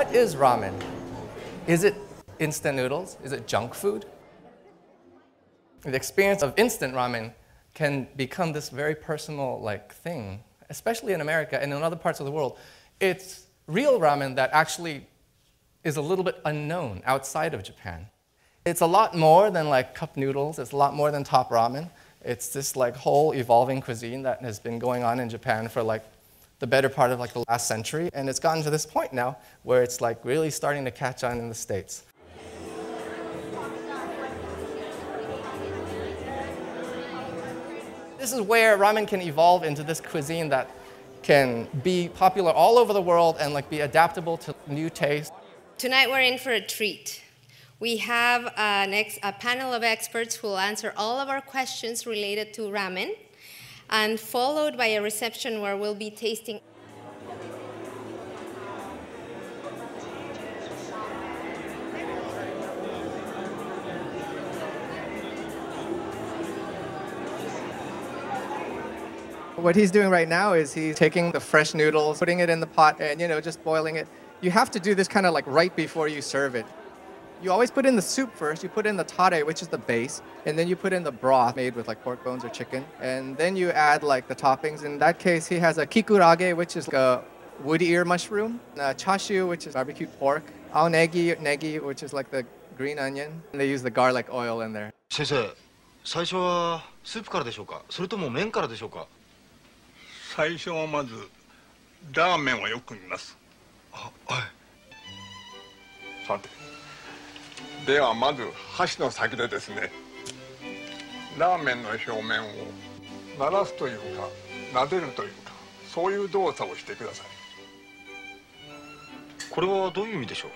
what is ramen? Is it instant noodles? Is it junk food? The experience of instant ramen can become this very personal thing, especially in America and in other parts of the world. It's real ramen that actually is a little bit unknown outside of Japan. It's a lot more than cup noodles. It's a lot more than top ramen. It's this whole evolving cuisine that has been going on in Japan for the better part of the last century, and it's gotten to this point now where it's really starting to catch on in the States. This is where ramen can evolve into this cuisine that can be popular all over the world and be adaptable to new tastes. Tonight we're in for a treat. We have a panel of experts who will answer all of our questions related to ramen, and followed by a reception where we'll be tasting. What he's doing right now is he's taking the fresh noodles, putting it in the pot, and just boiling it. You have to do this kind of right before you serve it. You always put in the soup first. You put in the tare, which is the base, and then you put in the broth made with pork bones or chicken, and then you add the toppings. In that case, he has a kikurage, which is a wood ear mushroom, chashu, which is barbecued pork, aonegi, which is the green onion, and they use the garlic oil in there. 先生、最初はスープからでしょうか、それとも麺からでしょうか。最初はまずラーメンをよく見ます。あ、はい。さて。ではまず箸の先でですね、ラーメンの表面を鳴らすというか撫でるというか、そういう動作をしてください。これはどういう意味でしょう。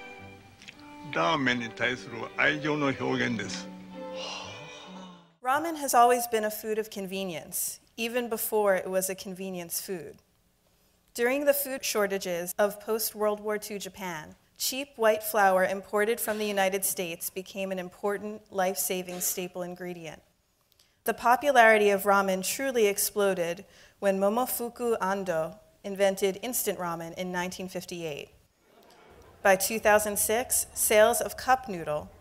ラーメンに対する愛情の表現です。Ramen has always been a food of convenience, even before it was a convenience food. During the food shortages of post-World War II Japan, cheap white flour imported from the United States became an important life-saving staple ingredient. The popularity of ramen truly exploded when Momofuku Ando invented instant ramen in 1958. By 2006, sales of cup noodle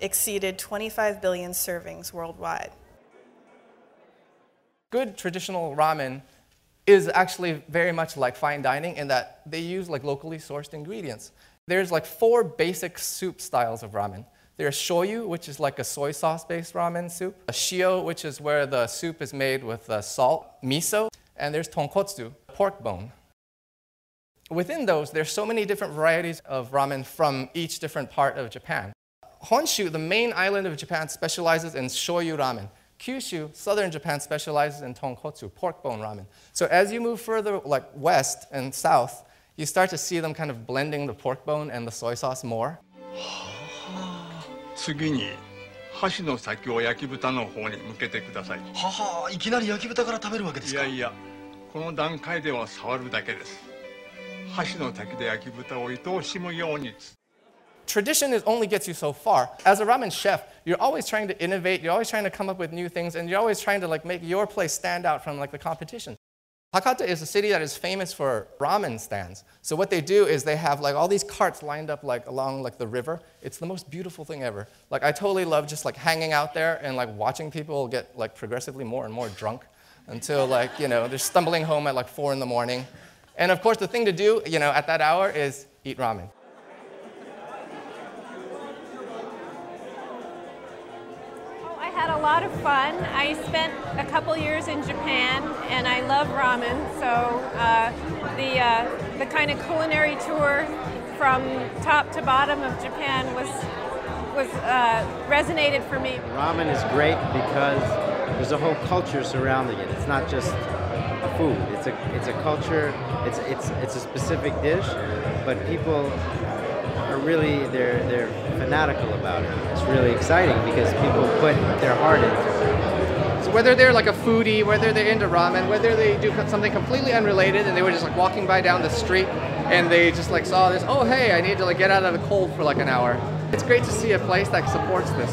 exceeded 25 billion servings worldwide. Good traditional ramen is actually very much like fine dining in that they use locally sourced ingredients. There's 4 basic soup styles of ramen. There's shoyu, which is a soy sauce-based ramen soup. A shio, which is where the soup is made with salt, miso. And there's tonkotsu, pork bone. Within those, there's so many different varieties of ramen from each different part of Japan. Honshu, the main island of Japan, specializes in shoyu ramen. Kyushu, southern Japan, specializes in tonkotsu, pork bone ramen. So as you move further west and south, you start to see them kind of blending the pork bone and the soy sauce more. 次に箸の先を焼き豚の方に向けてください。はは、いきなり焼き豚から食べるわけですか。いやいや、この段階では触るだけです。箸の先で焼き豚を愛おしむように。Tradition only gets you so far. As a ramen chef, you're always trying to innovate, you're always trying to come up with new things, and you're always trying to make your place stand out from the competition. Hakata is a city that is famous for ramen stands. So what they do is they have all these carts lined up along the river. It's the most beautiful thing ever. I totally love just hanging out there and watching people get progressively more and more drunk until they're stumbling home at 4 in the morning. And of course the thing to do at that hour is eat ramen. I had a lot of fun. I spent a couple years in Japan, and I love ramen. So the kind of culinary tour from top to bottom of Japan was resonated for me. Ramen is great because there's a whole culture surrounding it. It's not just a food. It's a culture. It's a specific dish, but people are really they're fanatical about it. It's really exciting because people put their heart into it. So whether they're a foodie, whether they're into ramen, whether they do something completely unrelated and they were just walking by down the street and they just saw this, oh hey, I need to get out of the cold for an hour. It's great to see a place that supports this.